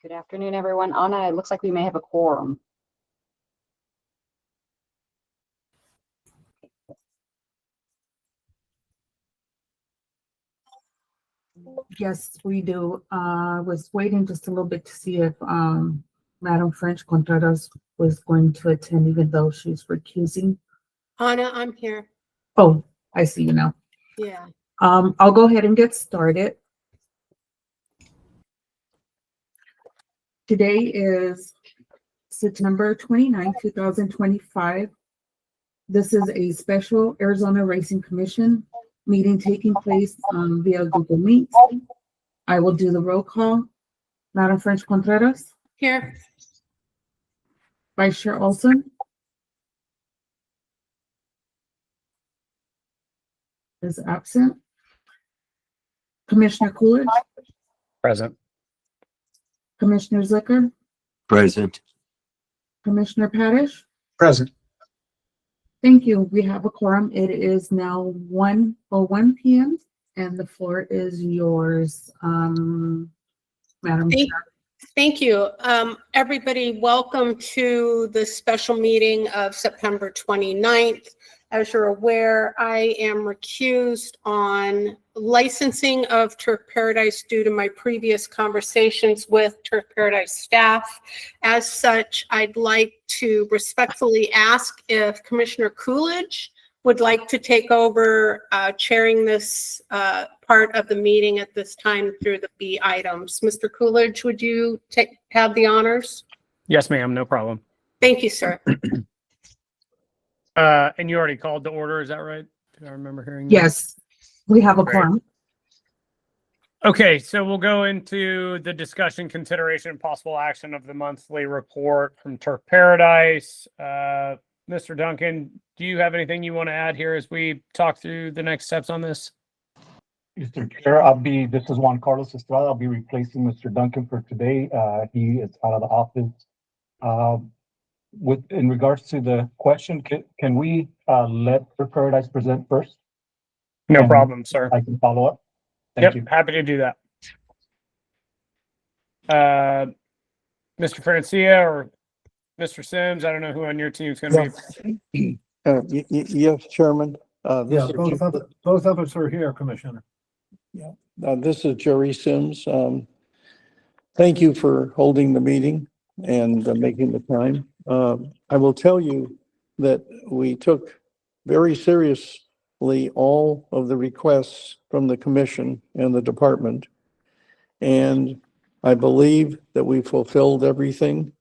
Good afternoon, everyone. Anna, it looks like we may have a quorum. Yes, we do. Was waiting just a little bit to see if Madam French Contreras was going to attend, even though she's recusing. Anna, I'm here. Oh, I see you now. Yeah. I'll go ahead and get started. Today is September 29, 2025. This is a special Arizona Racing Commission meeting taking place via Google Meet. I will do the roll call. Madam French Contreras, Here. Vice Chair Olson, is absent. Commissioner Coolidge, Present. Commissioner Zucker, Present. Commissioner Padish. Present. Thank you. We have a quorum. It is now 1:01 p.m. and the floor is yours, Madam Thank- Chair. Thank you. Everybody, welcome to the special meeting of September 29th. As you're aware, I am recused on licensing of Turf Paradise due to my previous conversations with Turf Paradise staff. As such, I'd like to respectfully ask if Commissioner Coolidge would like to take over chairing this part of the meeting at this time through the B items. Mr. Coolidge, would you have the honors? Yes, ma'am. No problem. Thank you, sir. And you already called the order, is that right? Did I remember hearing that? Yes, we have a Great. quorum. Okay, so we'll go into the discussion, consideration, and possible action of the monthly report from Turf Paradise. Mr. Duncan, do you have anything you want to add here as we talk through the next steps on this? Mr. Chair, this is Juan Carlos Estrada. I'll be replacing Mr. Duncan for today. He is out of the office. In regards to the question, can we let Turf Paradise present first? No And problem, sir. I can follow up. Yep, Thank you. happy to do that. Mr. Francia or Mr. Sims, I don't know who on your team is going to be. Yes, Chairman. Yeah, both of us are here, Commissioner. This is Jerry Sims. Thank you for holding the meeting and making the time. I will tell you that we took very seriously all of the requests from the commission and the department. And I believe that we fulfilled everything.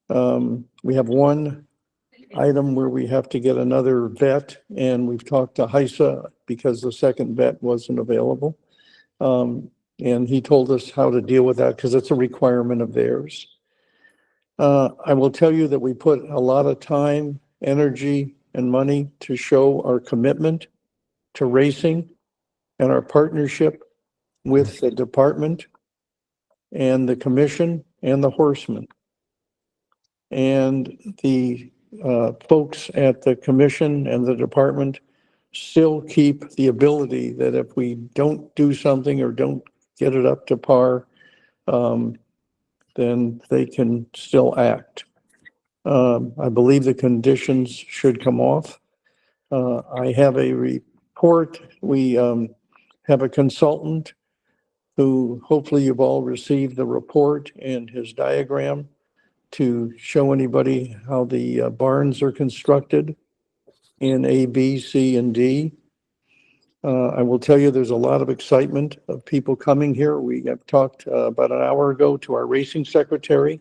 We have one item where we have to get another vet, and we've talked to HISA because the second vet wasn't available. And he told us how to deal with that because it's a requirement of theirs. I will tell you that we put a lot of time, energy, and money to show our commitment to racing and our partnership with the department and the commission and the horsemen. And the folks at the commission and the department still keep the ability that if we don't do something or don't get it up to par, then they can still act. I believe the conditions should come off. I have a report. We have a consultant who hopefully you've all received the report and his diagram to show anybody how the barns are constructed in A, B, C, and D. I will tell you there's a lot of excitement of people coming here. We have talked about an hour ago to our racing secretary,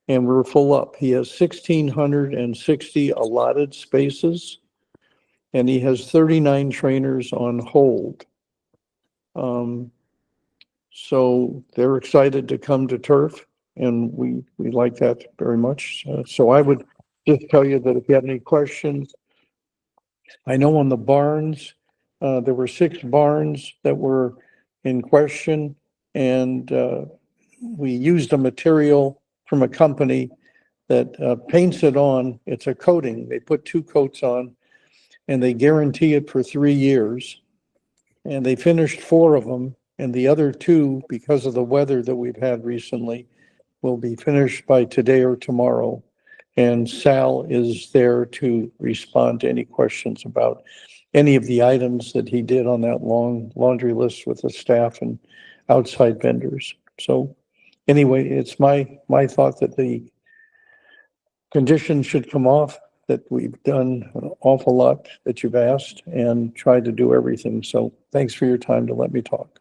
and we're full up. He has 1,660 allotted spaces, and he has 39 trainers on hold. So they're excited to come to Turf, and we like that very much. So I would just tell you that if you have any questions, I know on the barns, there were 6 barns that were in question, and we used a material from a company that paints it on. It's a coating. They put 2 coats on, and they guarantee it for 3 years. And they finished 4 of them, and the other 2, because of the weather that we've had recently, will be finished by today or tomorrow. And Sal is there to respond to any questions about any of the items that he did on that long laundry list with the staff and outside vendors. So anyway, it's my thought that the conditions should come off, that we've done an awful lot that you've asked and tried to do everything. So thanks for your time to let me talk.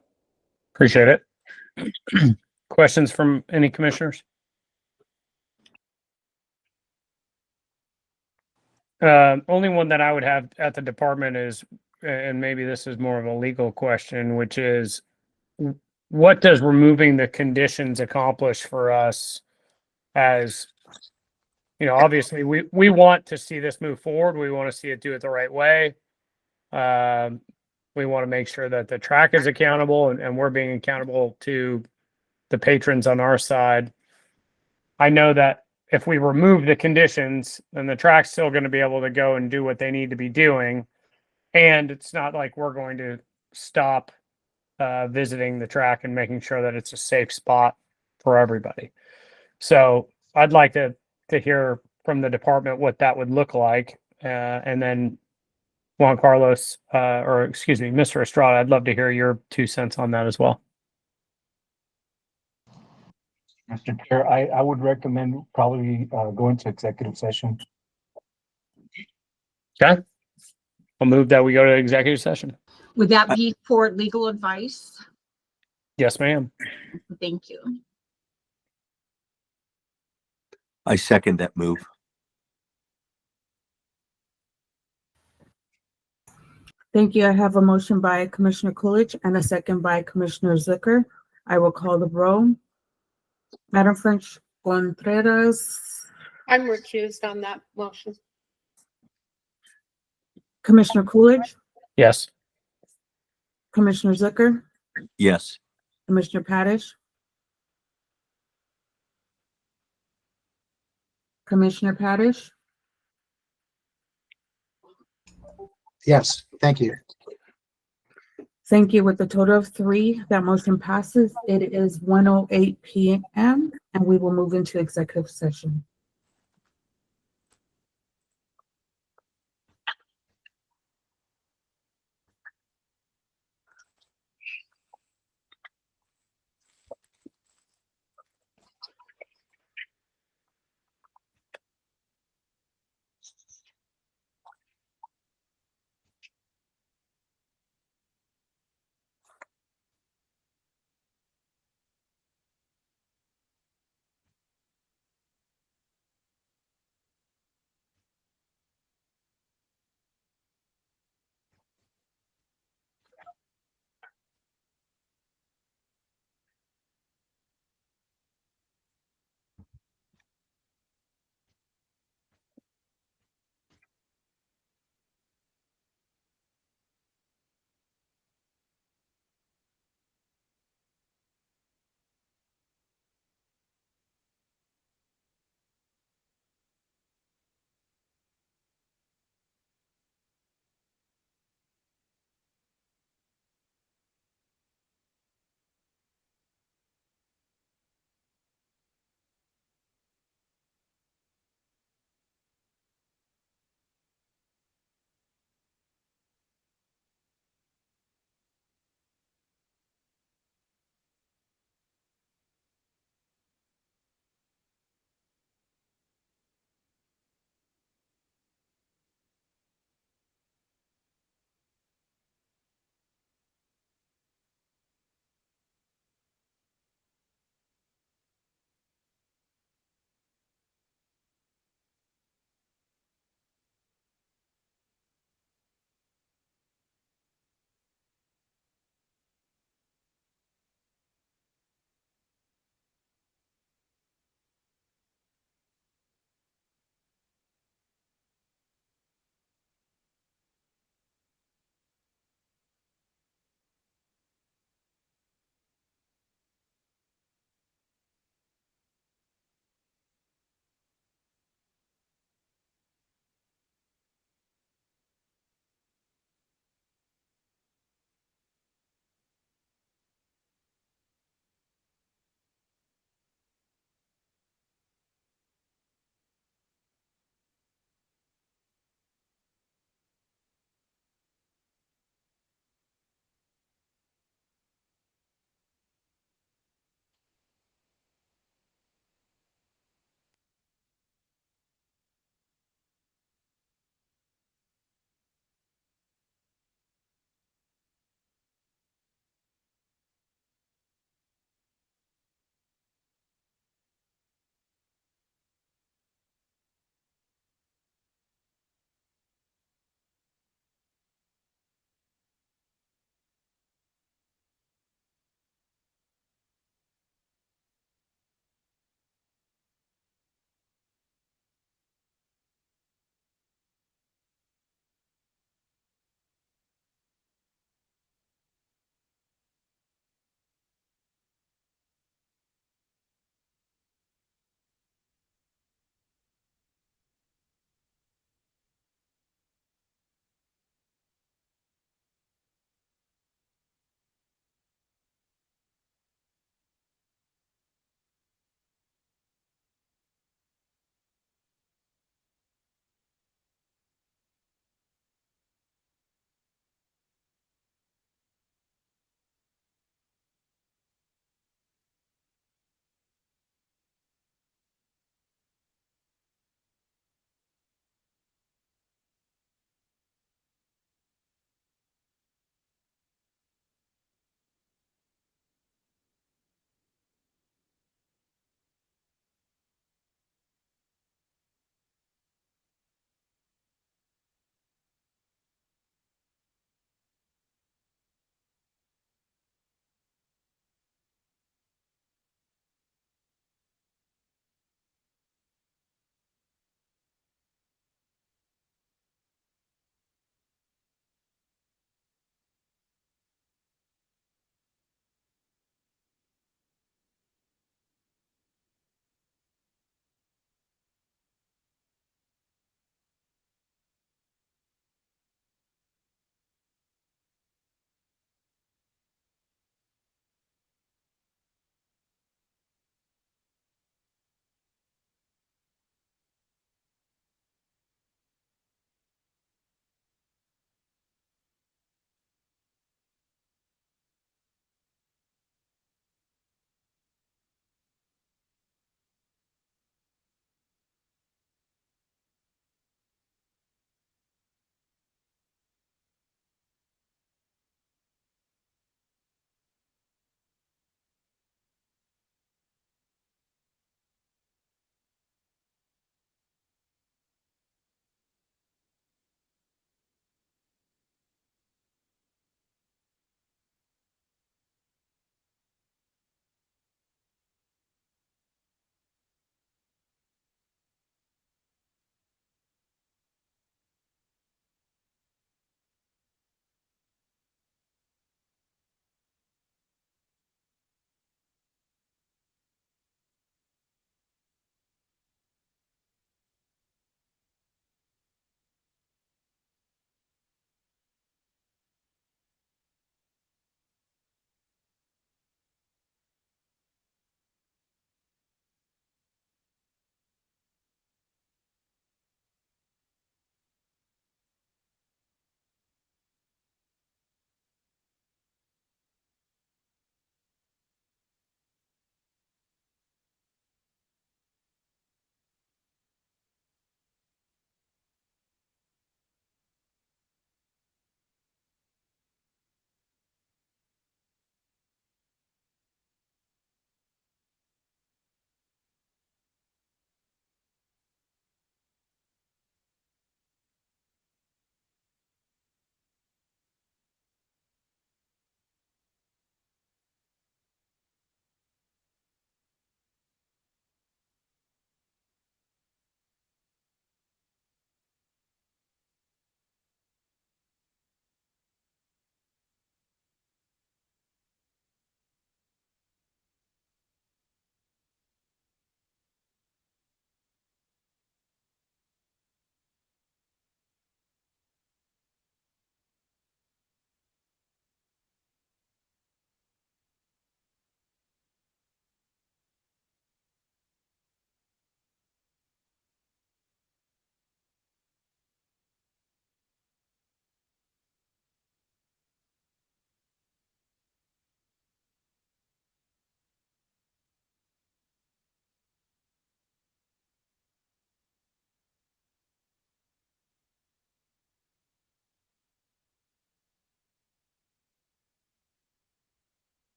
Appreciate it. Questions from any commissioners? Only one that I would have at the department is, and maybe this is more of a legal question, which is, what does removing the conditions accomplish for us? As you know, obviously we want to see this move forward. We want to see it do it the right way. We want to make sure that the track is accountable and we're being accountable to the patrons on our side. I know that if we remove the conditions, then the track's still going to be able to go and do what they need to be doing. And it's not like we're going to stop visiting the track and making sure that it's a safe spot for everybody. So I'd like to hear from the department what that would look like. And then Juan Carlos, or excuse me, Mr. Estrada, I'd love to hear your 2 cents on that as well. Mr. Chair, I would recommend probably going to executive session. Okay. I'll move that we go to executive session. Would that be for legal advice? Yes, ma'am. Thank you. I second that move. Thank you. I have a motion by Commissioner Coolidge and a second by Commissioner Zucker. I will call the roll. Madam French Contreras, I'm recused on that motion. Commissioner Coolidge, Yes. Commissioner Zucker, Yes. Commissioner Padish, Commissioner Padish, Yes, thank you. thank you. With a total of 3, that motion passes. It is 1:08 p.m. and we will move into executive session.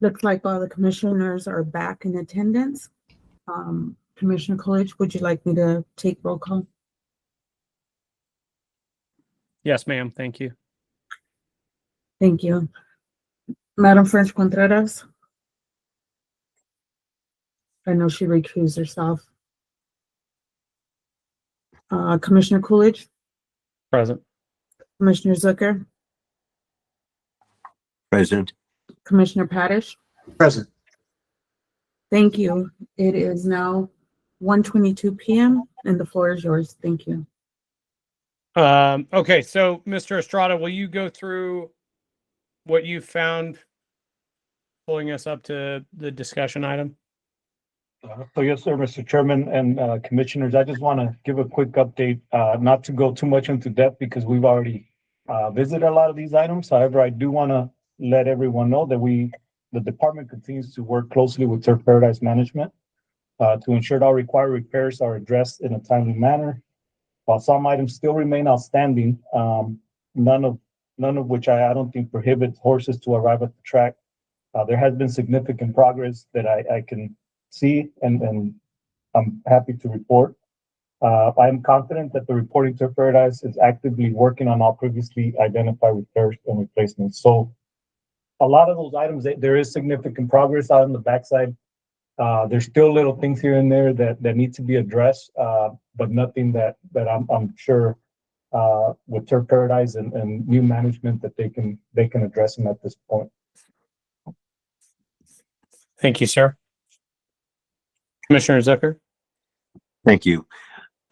Looks like all the commissioners are back in attendance. Commissioner Coolidge, would you like me to take roll call? Yes, ma'am. Thank you. Thank you. Madam French Contreras? I know she recused herself. Commissioner Coolidge, Present. Commissioner Zucker, Present. Commissioner Padish. Present. Thank you. It is now 1:22 p.m. and the floor is yours. Thank you. Okay, so Mr. Estrada, will you go through what you found pulling us up to the discussion item? So yes, sir, Mr. Chairman and Commissioners, I just want to give a quick update, not to go too much into depth because we've already visited a lot of these items. However, I do want to let everyone know that the department continues to work closely with Turf Paradise Management to ensure that all required repairs are addressed in a timely manner. While some items still remain outstanding, none of which I don't think prohibits horses to arrive at the track. There has been significant progress that I can see and I'm happy to report. I am confident that the reporting Turf Paradise is actively working on all previously identified repairs and replacements. So a lot of those items, there is significant progress out on the backside. There's still little things here and there that need to be addressed, but nothing that I'm sure with Turf Paradise and new management that they can address them at this point. Thank you, sir. Commissioner Zucker? Thank you.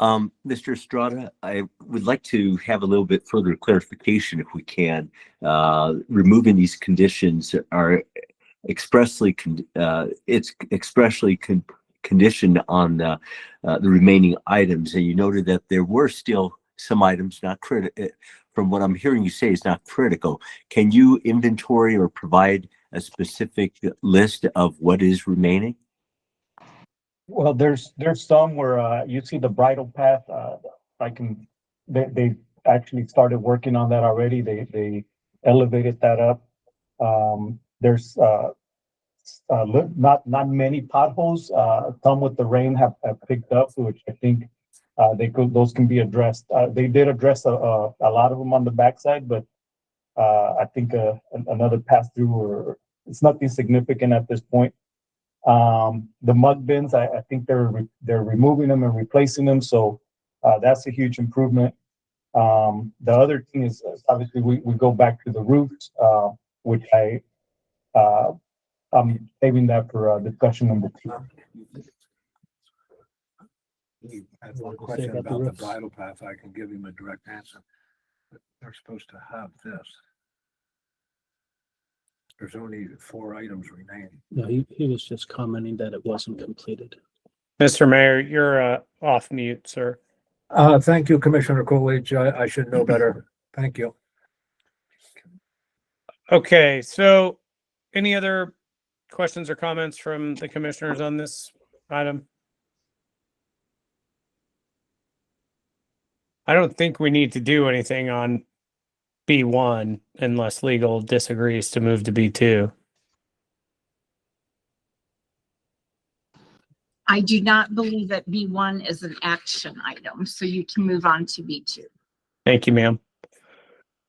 Mr. Estrada, I would like to have a little bit further clarification if we can. Removing these conditions are expressly conditioned on the remaining items, and you noted that there were still some items not critical. From what I'm hearing you say, is not critical. Can you inventory or provide a specific list of what is remaining? Well, there's some where you see the bridle path. They actually started working on that already. They elevated that up. There's not many potholes. Some with the rain have picked up, which I think those can be addressed. They did address a lot of them on the backside, but I think another pass through, or it's nothing significant at this point. The mud bins, I think they're removing them and replacing them, so that's a huge improvement. The other thing is obviously we go back to the roofs, which I'm saving that for discussion number 2. He had one question about the bridle path. I can give him a direct answer. But they're supposed to have this. There's only 4 items remaining. No, he was just commenting that it wasn't completed. Mr. Mayor, you're off mute, sir. Thank you, Commissioner Coolidge. I should know better. Thank you. Okay, so any other questions or comments from the commissioners on this item? I don't think we need to do anything on B1 unless legal disagrees to move to B2. I do not believe that B1 is an action item, so you can move on to B2. Thank you, ma'am.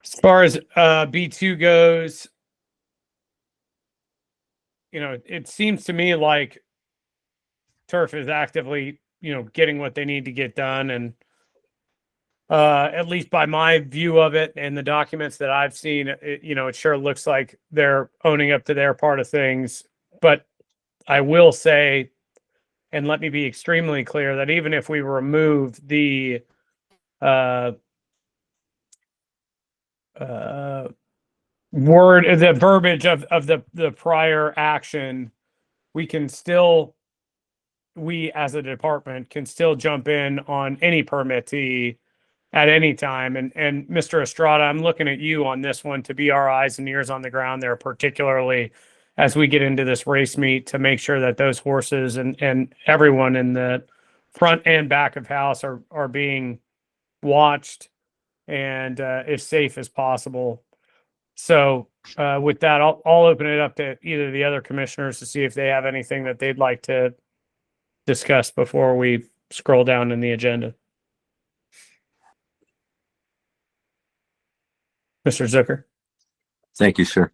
As far as B2 goes, it seems to me like Turf is actively, getting what they need to get done. And at least by my view of it and the documents that I've seen, it sure looks like they're owning up to their part of things. But I will say, and let me be extremely clear, that even if we remove the verbiage of the prior action, we as a department can still jump in on any permittee at any time. And Mr. Estrada, I'm looking at you on this one to be our eyes and ears on the ground there, particularly as we get into this race meet, to make sure that those horses and everyone in the front and back of house are being watched and as safe as possible. So With that, I'll open it up to either the other commissioners to see if they have anything that they'd like to discuss before we scroll down in the agenda. Mr. Zucker. Thank you, sir.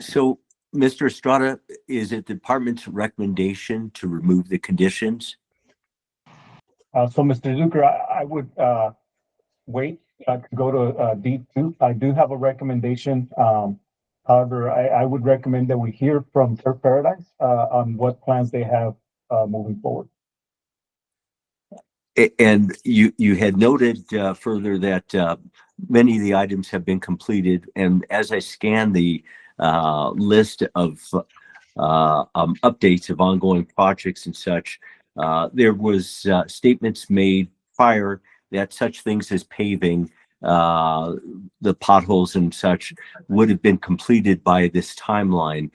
So, Mr. Estrada, is it the department's recommendation to remove the conditions? So Mr. Zucker, I would, wait, to go to, D2. I do have a recommendation. However, I would recommend that we hear from Turf Paradise, on what plans they have, moving forward. And you had noted further that many of the items have been completed. And as I scan the list of updates of ongoing projects and such, there was statements made prior that such things as paving, the potholes and such would have been completed by this timeline.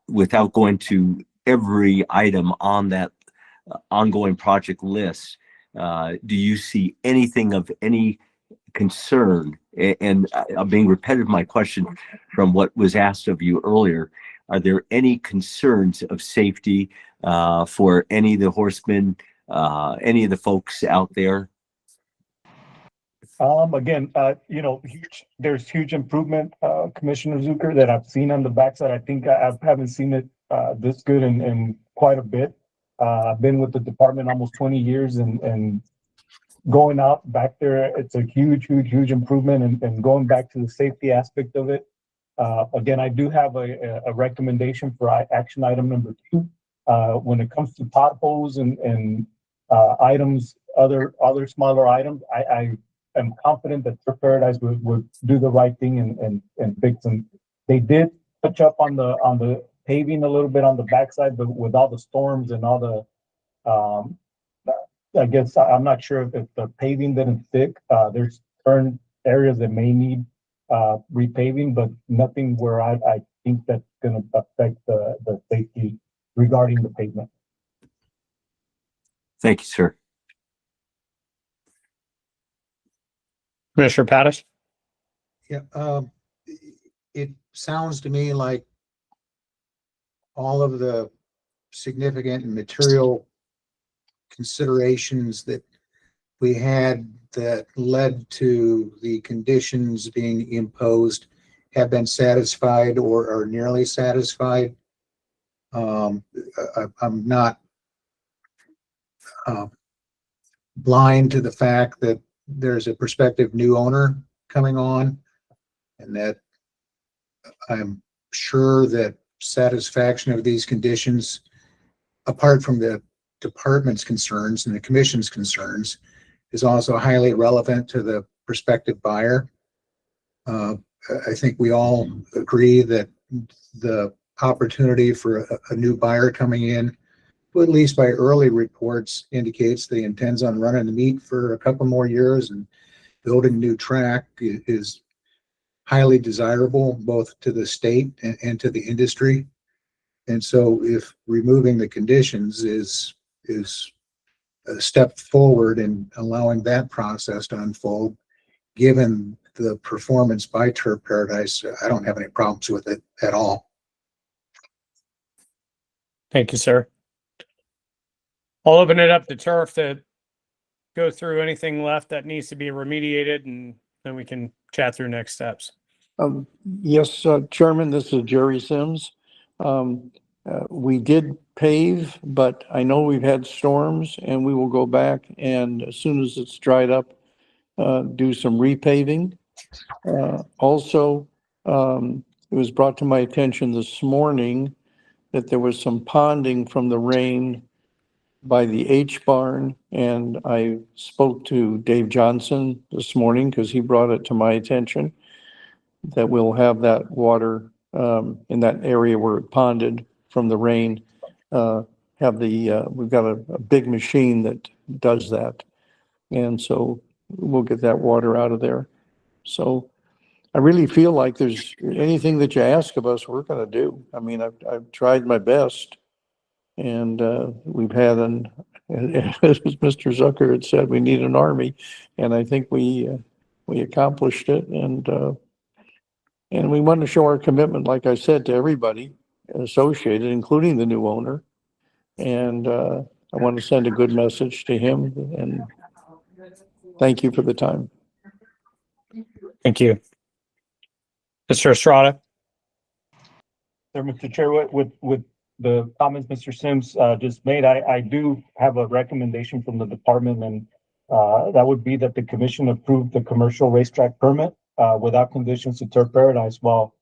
Without going to every item on that ongoing project list, do you see anything of any concern? And I'm being repetitive my question from what was asked of you earlier. Are there any concerns of safety for any of the horsemen, any of the folks out there? Again, there's huge improvement, Commissioner Zucker, that I've seen on the backside. I think I haven't seen it this good in quite a bit. I've been with the department almost 20 years, and going out back there, it's a huge improvement. And going back to the safety aspect of it, again, I do have a recommendation for action item number 2. When it comes to potholes and items, other smaller items, I am confident that Turf Paradise would do the right thing and fix them. They did touch up on the paving a little bit on the backside, but with all the storms and all the, I guess I'm not sure if the paving didn't stick. There's certain areas that may need repaving, but nothing where I think that's going to affect the safety regarding the pavement. Thank you, sir. Commissioner Pattis. Yeah, it sounds to me like all of the significant and material considerations that we had that led to the conditions being imposed have been satisfied or are nearly satisfied. I'm not blind to the fact that there's a prospective new owner coming on, and that I'm sure that satisfaction of these conditions, apart from the department's concerns and the commission's concerns, is also highly relevant to the prospective buyer. I think we all agree that the opportunity for a new buyer coming in, who at least by early reports indicates that he intends on running the meet for a couple more years and building a new track, is highly desirable both to the state and to the industry. And so if removing the conditions is a step forward in allowing that process to unfold, given the performance by Turf Paradise, I don't have any problems with it at all. Thank you, sir. I'll open it up to Turf to go through anything left that needs to be remediated, and then we can chat through next steps. Yes, Chairman, this is Jerry Sims. We did pave, but I know we've had storms, and we will go back and as soon as it's dried up, do some repaving. Also, it was brought to my attention this morning that there was some ponding from the rain by the H barn, and I spoke to Dave Johnson this morning because he brought it to my attention that we'll have that water in that area where it ponded from the rain. We've got a big machine that does that, and so we'll get that water out of there. So I really feel like there's anything that you ask of us, we're going to do. I mean, I've tried my best, and we've had as Mr. Zucker had said, we need an army, and I think we accomplished it. And And we want to show our commitment, like I said, to everybody associated, including the new owner. And I want to send a good message to him and thank you for the time. Thank you. Mr. Estrada? Sir, Mr. Chair, with the comments Mr. Sims just made, I do have a recommendation from the department, and that would be that the commission approve the commercial racetrack permit without conditions to Turf Paradise while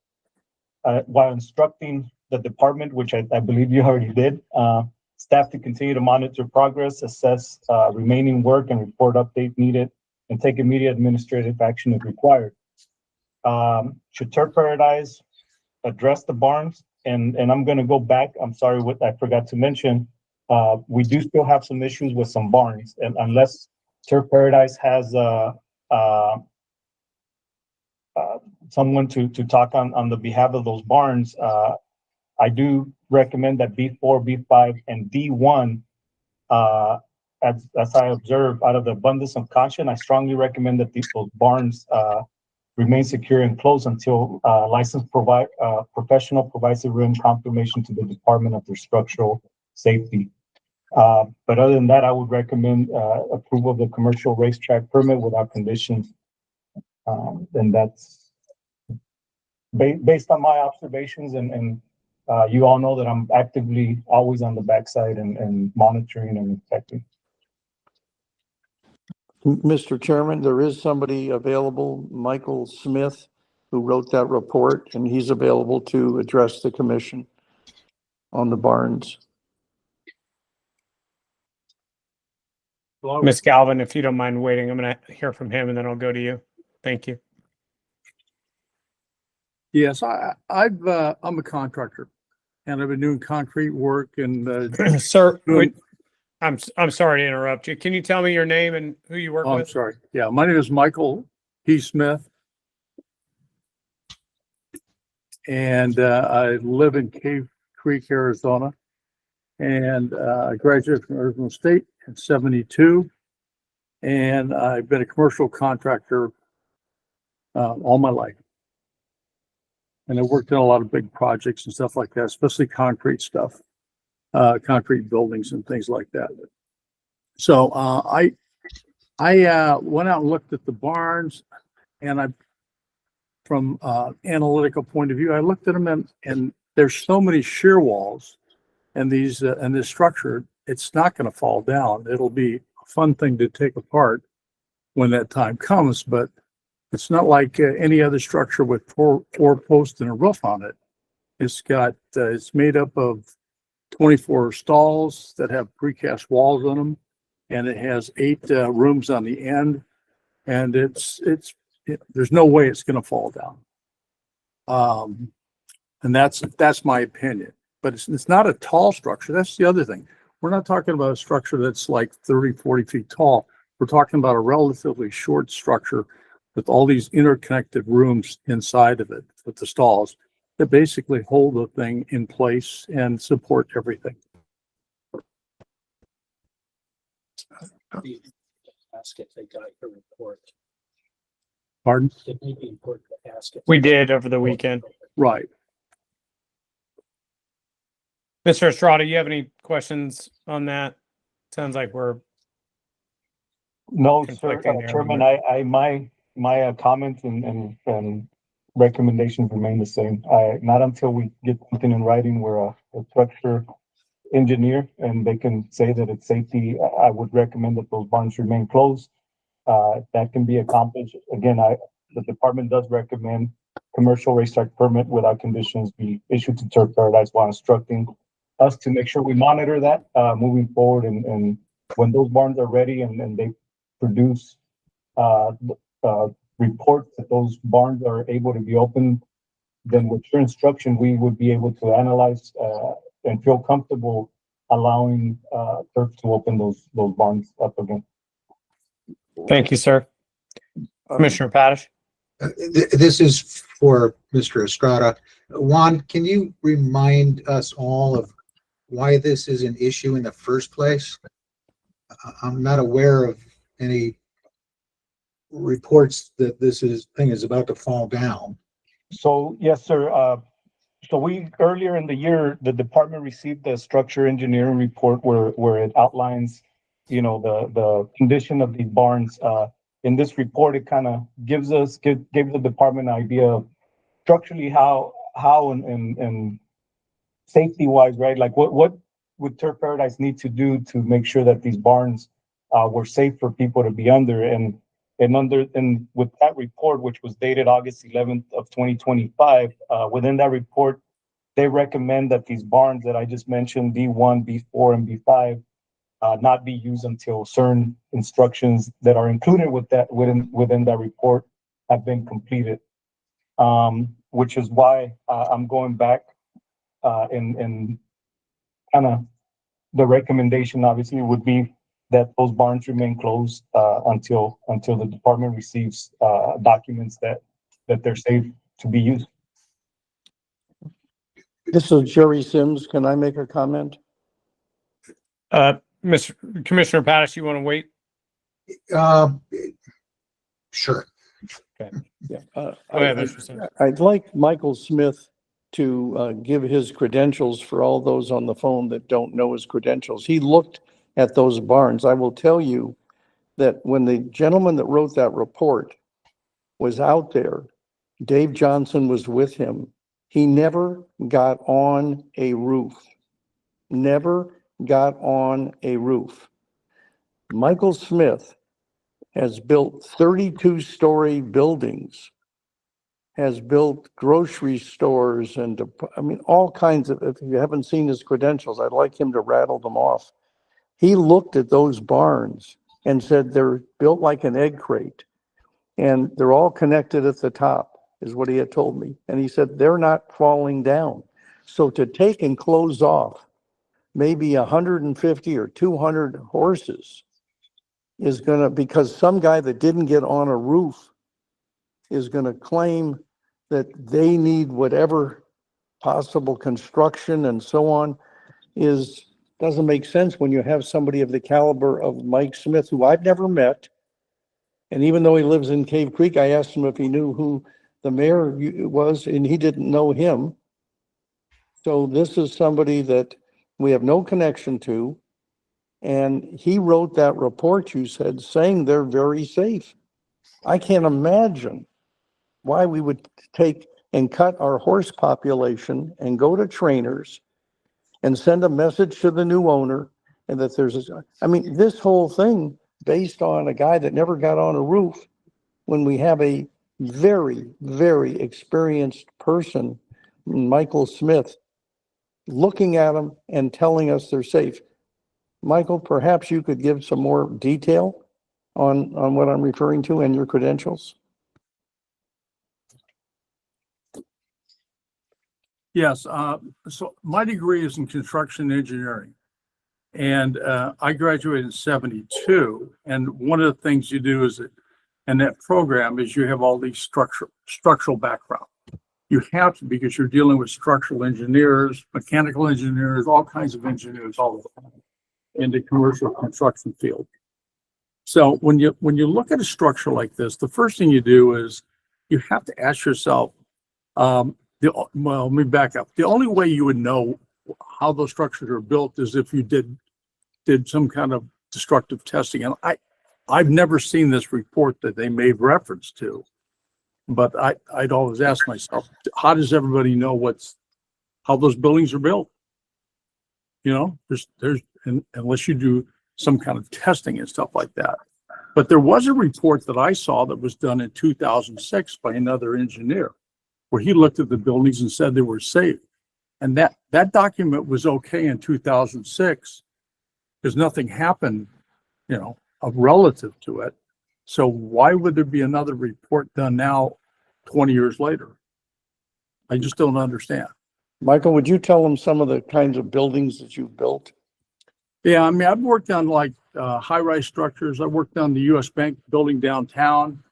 instructing the department, which I believe you already did, staff to continue to monitor progress, assess remaining work and report update needed, and take immediate administrative action if required. Should Turf Paradise address the barns? And I'm going to go back. I'm sorry, what I forgot to mention. We do still have some issues with some barns, and unless Turf Paradise has someone to talk on the behalf of those barns, I do recommend that B4, B5, and D1, as I observe, out of the abundance of caution, I strongly recommend that those barns remain secure and closed until licensed professional provides a written confirmation to the Department of their structural safety. But other than that, I would recommend approval of the commercial racetrack permit without conditions. And that's based on my observations, and you all know that I'm actively always on the backside and monitoring and inspecting. Mr. Chairman, there is somebody available, Michael Smith, who wrote that report, and he's available to address the commission on the barns. Ms. Galvin, if you don't mind waiting, I'm going to hear from him and then I'll go to you. Thank you. Yes, I'm a contractor and I've been doing concrete work and, Sir, wait, I'm sorry to interrupt you. Can you tell me your name and who you work oh, I'm with? sorry. Yeah, my name is Michael P. Smith. And I live in Cave Creek, Arizona. And I graduated from Arizona State in '72. And I've been a commercial contractor all my life. And I worked in a lot of big projects and stuff like that, especially concrete stuff, concrete buildings and things like that. So I went out and looked at the barns, and from analytical point of view, I looked at them and there's so many shear walls and these and this structure, it's not going to fall down. It'll be a fun thing to take apart when that time comes, but it's not like any other structure with four posts and a roof on it. It's made up of 24 stalls that have precast walls on them, and it has 8 rooms on the end, and there's no way it's going to fall down. And that's my opinion. But it's not a tall structure. That's the other thing. We're not talking about a structure that's like 30, 40 feet tall. We're talking about a relatively short structure with all these interconnected rooms inside of it with the stalls that basically hold the thing in place and support everything. Ask if they got your report. Pardon? It may be important to ask. We did over the weekend. Right. Mr. Estrada, you have any questions on that? Sounds like we're No, sir, conflicting there. Chairman, my comments and recommendations remain the same. Not until we get something in writing where a structure engineer and they can say that it's safety, I would recommend that those barns remain closed. That can be accomplished. Again, the department does recommend commercial racetrack permit without conditions be issued to Turf Paradise while instructing us to make sure we monitor that moving forward. And when those barns are ready and they produce reports that those barns are able to be opened, then with your instruction, we would be able to analyze and feel comfortable allowing Turf to open those barns up again. Thank you, sir. Commissioner Padish? This is for Mr. Estrada. Juan, can you remind us all of why this is an issue in the first place? I'm not aware of any reports that thing is about to fall down. So, yes, sir. So we, earlier in the year, the department received the structure engineering report where it outlines, the condition of these barns. In this report, it kind of gave the department an idea of structurally how and safety wise, right? Like what would Turf Paradise need to do to make sure that these barns were safe for people to be under, and with that report, which was dated August 11th of 2025, within that report, they recommend that these barns that I just mentioned, B1, B4, and B5, not be used until certain instructions that are included within that report have been completed. Which is why I'm going back and kind of the recommendation obviously would be that those barns remain closed until the department receives documents that they're safe to be used. This is Jerry Sims. Can I make a comment? Mr. Commissioner Pattis, you want to wait? Sure. Yeah. Go ahead, Mr. Sims. I'd like Michael Smith to give his credentials for all those on the phone that don't know his credentials. He looked at those barns. I will tell you that when the gentleman that wrote that report was out there, Dave Johnson was with him. He never got on a roof. Never got on a roof. Michael Smith has built 32-story buildings, has built grocery stores, and all kinds of, if you haven't seen his credentials, I'd like him to rattle them off. He looked at those barns and said they're built like an egg crate and they're all connected at the top, is what he had told me. And he said they're not falling down. So to take and close off maybe 150 or 200 horses is gonna, because some guy that didn't get on a roof is gonna claim that they need whatever possible construction and so on, doesn't make sense when you have somebody of the caliber of Mike Smith, who I've never met. And even though he lives in Cave Creek, I asked him if he knew who the mayor was, and he didn't know him. So this is somebody that we have no connection to. And he wrote that report, you said, saying they're very safe. I can't imagine why we would take and cut our horse population and go to trainers and send a message to the new owner, and that this whole thing based on a guy that never got on a roof, when we have a very, very experienced person, Michael Smith, looking at them and telling us they're safe. Michael, perhaps you could give some more detail on what I'm referring to and your credentials. Yes, so my degree is in construction engineering. And I graduated in 72. And one of the things you do is in that program is you have all these structural background. You have to, because you're dealing with structural engineers, mechanical engineers, all kinds of engineers all the time in the commercial construction field. So when you look at a structure like this, the first thing you do is you have to ask yourself, let me back up. The only way you would know how those structures are built is if you did some kind of destructive testing. And I've never seen this report that they made reference to, but I'd always ask myself, how does everybody know how those buildings are built? Unless you do some kind of testing and stuff like that. But there was a report that I saw that was done in 2006 by another engineer, where he looked at the buildings and said they were safe. And that document was okay in 2006 because nothing happened, of relative to it. So why would there be another report done now 20 years later? I just don't understand. Michael, would you tell them some of the kinds of buildings that you've built? Yeah, I've worked on high-rise structures. I worked on the US Bank building downtown,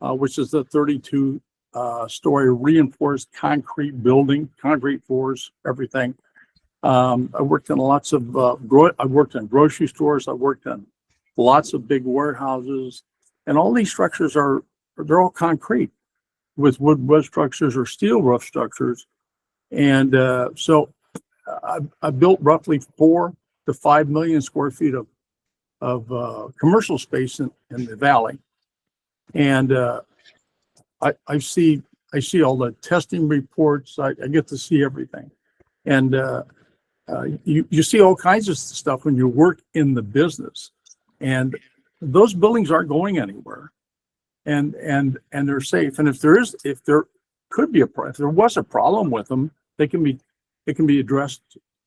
which is the 32-story reinforced concrete building, concrete floors, everything. I worked on lots of, I worked on grocery stores. I worked on lots of big warehouses, and all these structures they're all concrete. with wood structures or steel roof structures. And so I built roughly 4 to 5 million square feet of commercial space in the valley. And I see all the testing reports. I get to see everything. And you see all kinds of stuff when you work in the business. And those buildings aren't going anywhere. And they're safe. And if there was a problem with them, it can be addressed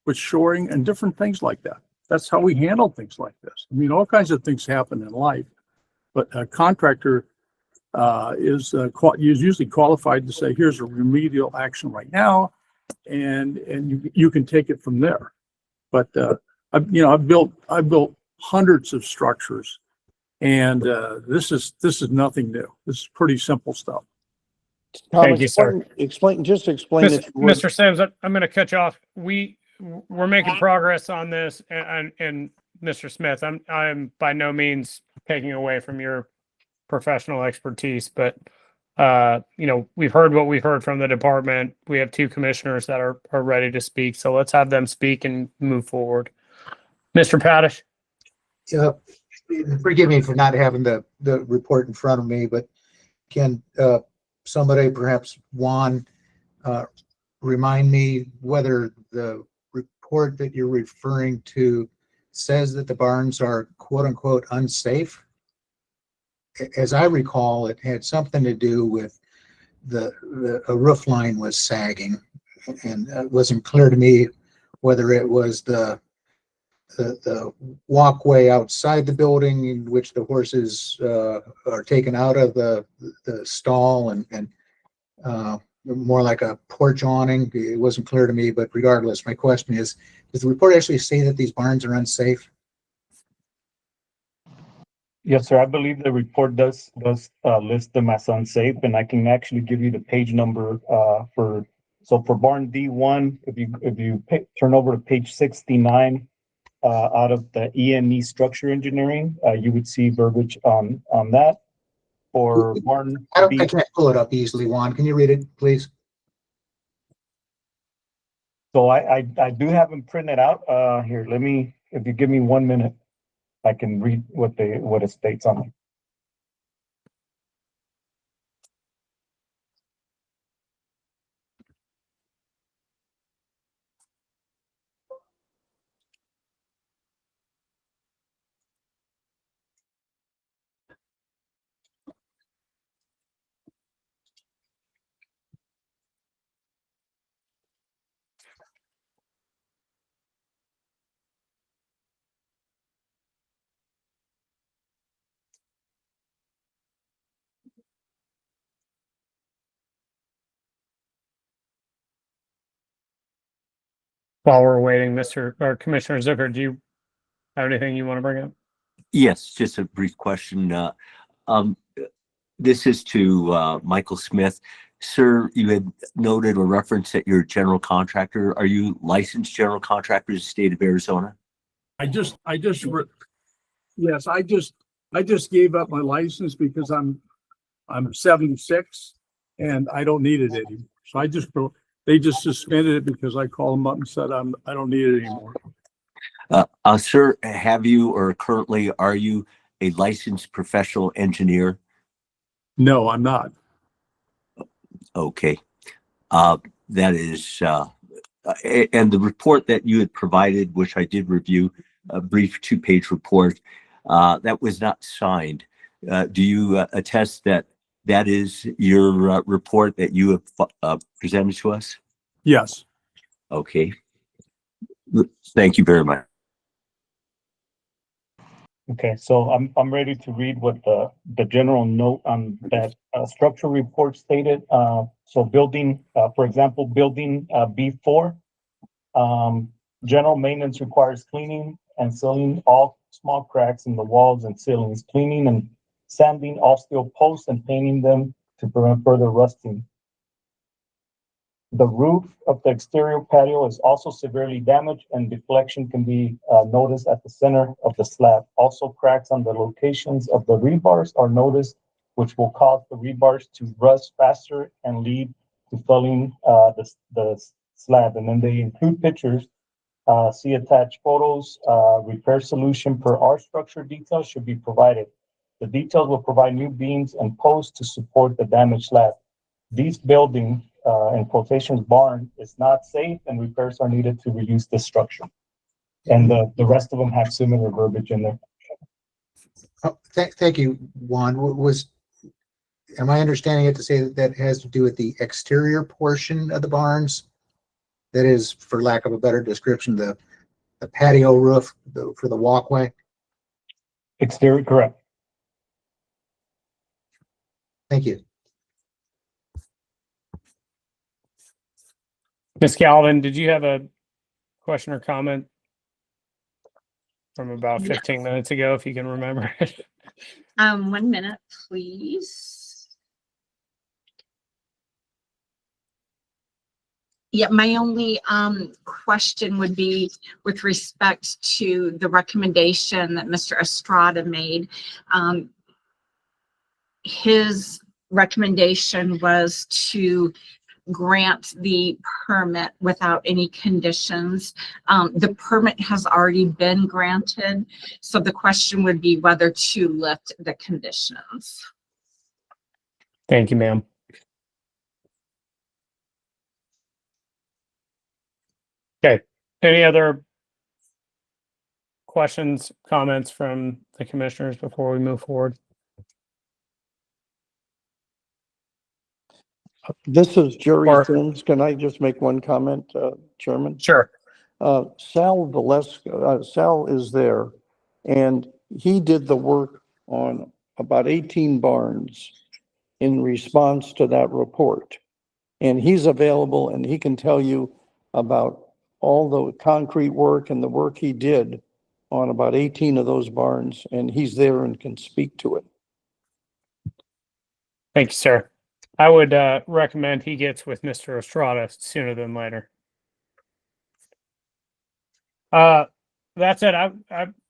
with shoring and different things like that. That's how we handle things like this. I mean, all kinds of things happen in life, but a contractor is usually qualified to say, here's a remedial action right now, and you can take it from there. But I've built hundreds of structures, and this is nothing new. This is pretty simple stuff. Thank you, sir. Explain Mr. if you would. Mr. Sims, I'm going to cut you off. We're making progress on this, and Mr. Smith, I'm by no means taking away from your professional expertise, but we've heard what we've heard from the department. We have 2 commissioners that are ready to speak, so let's have them speak and move forward. Mr. Padish. Forgive me for not having the report in front of me, but can somebody, perhaps Juan, remind me whether the report that you're referring to says that the barns are quote unquote unsafe? As I recall, it had something to do with a roof line was sagging, and it wasn't clear to me whether it was the walkway outside the building in which the horses are taken out of the stall and more like a porch awning. It wasn't clear to me, but regardless, my question is, does the report actually say that these barns are unsafe? Yes, sir. I believe the report does list them as unsafe, and I can actually give you the page number for barn D1. If you turn over to page 69 out of the EME structure engineering, you would see verbiage on that. For barn I B, can't pull it up easily, Juan. Can you read it, please? so I do have them printed out. Here, if you give me 1 minute, I can read what it states on it. While we're waiting, Commissioner Zucker, do you have anything you want to bring up? Yes, just a brief question. This is to Michael Smith. Sir, you had noted or referenced that you're a general contractor. Are you licensed general contractor in the state of Arizona? I just gave up my license because I'm 76 and I don't need it anymore. So they just suspended it because I called them up and said I don't need it anymore. Sir, have you or currently are you a licensed professional engineer? No, I'm not. Okay. That is, and the report that you had provided, which I did review, a brief 2-page report, that was not signed. Do you attest that that is your report that you have presented to us? Yes. Okay. Thank you very much. Okay, so I'm ready to read what the general note on that structure report stated. So building, for example, building B4, general maintenance requires cleaning and sealing all small cracks in the walls and ceilings, cleaning and sanding all steel posts and painting them to prevent further rusting. The roof of the exterior patio is also severely damaged and deflection can be noticed at the center of the slab. Also, cracks on the locations of the rebars are noticed which will cause the rebars to rust faster and lead to filling the slab. And then they include pictures. See attached photos. Repair solution per our structure details should be provided. The details will provide new beams and posts to support the damaged slab. These building, in quotations, barn is not safe and repairs are needed to reuse this structure. And the rest of them have similar verbiage in there. Oh, thank you, Juan. Am I understanding it to say that that has to do with the exterior portion of the barns? That is, for lack of a better description, the patio roof for the walkway? Exterior, correct. Thank you. Ms. Galvin, did you have a question or comment from about 15 minutes ago, if you can remember? 1 minute, please. Yeah, my only question would be with respect to the recommendation that Mr. Estrada made. His recommendation was to grant the permit without any conditions. The permit has already been granted, so the question would be whether to lift the conditions. Thank you, ma'am. Okay, any other questions, comments from the commissioners before we move forward? This is Jerry Or- Sims. Can I just make one comment, Chairman? Sure. Sal is there, and he did the work on about 18 barns in response to that report. And he's available and he can tell you about all the concrete work and the work he did on about 18 of those barns, and he's there and can speak to it. Thank you, sir. I would recommend he gets with Mr. Estrada sooner than later. That said,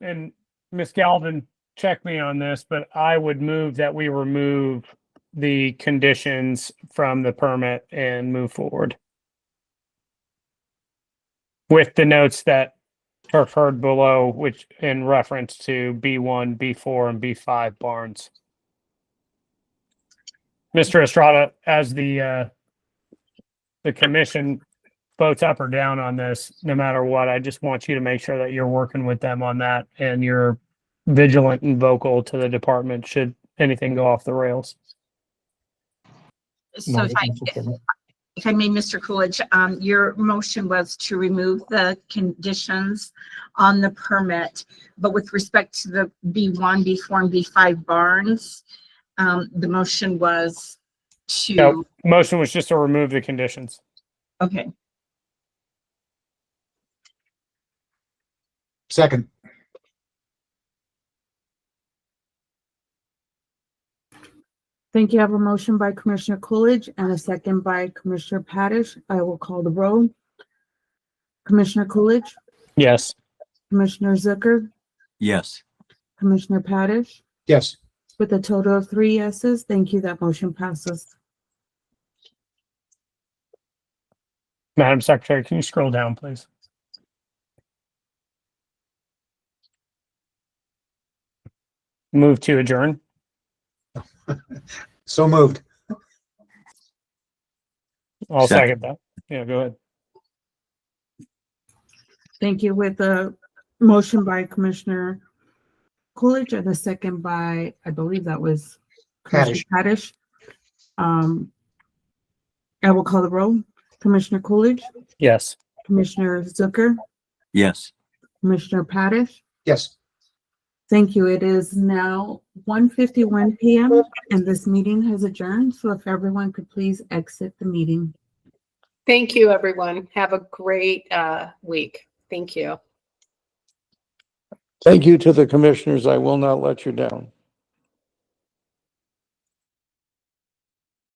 and Ms. Galvin, check me on this, but I would move that we remove the conditions from the permit and move forward with the notes that are heard below, which in reference to B1, B4, and B5 barns. Mr. Estrada, as the commission votes up or down on this, no matter what, I just want you to make sure that you're working with them on that and you're vigilant and vocal to the department should anything go off the rails. So if I may, Mr. Coolidge, your motion was to remove the conditions on the permit, but with respect to the B1, B4, and B5 barns, the motion was to. No, motion was just to remove the conditions. Okay. Second. Thank you. I have a motion by Commissioner Coolidge and a second by Commissioner Padish. I will call the roll. Commissioner Coolidge, Yes. Commissioner Zucker, Yes. Commissioner Padish. Yes. With a total of 3 yeses, thank you. That motion passes. Madam Secretary, can you scroll down, please? Move to adjourn. So moved. I'll Second. second that. Yeah, go ahead. Thank you. With a motion by Commissioner Coolidge and a second by, I believe that was Commissioner Padish. I will call the roll. Commissioner Coolidge, Yes. Commissioner Zucker, Yes. Commissioner Padish. Yes. Thank you. It is now 1:51 p.m. and this meeting has adjourned. So if everyone could please exit the meeting. Thank you, everyone. Have a great week. Thank you. Thank you to the commissioners. I will not let you down.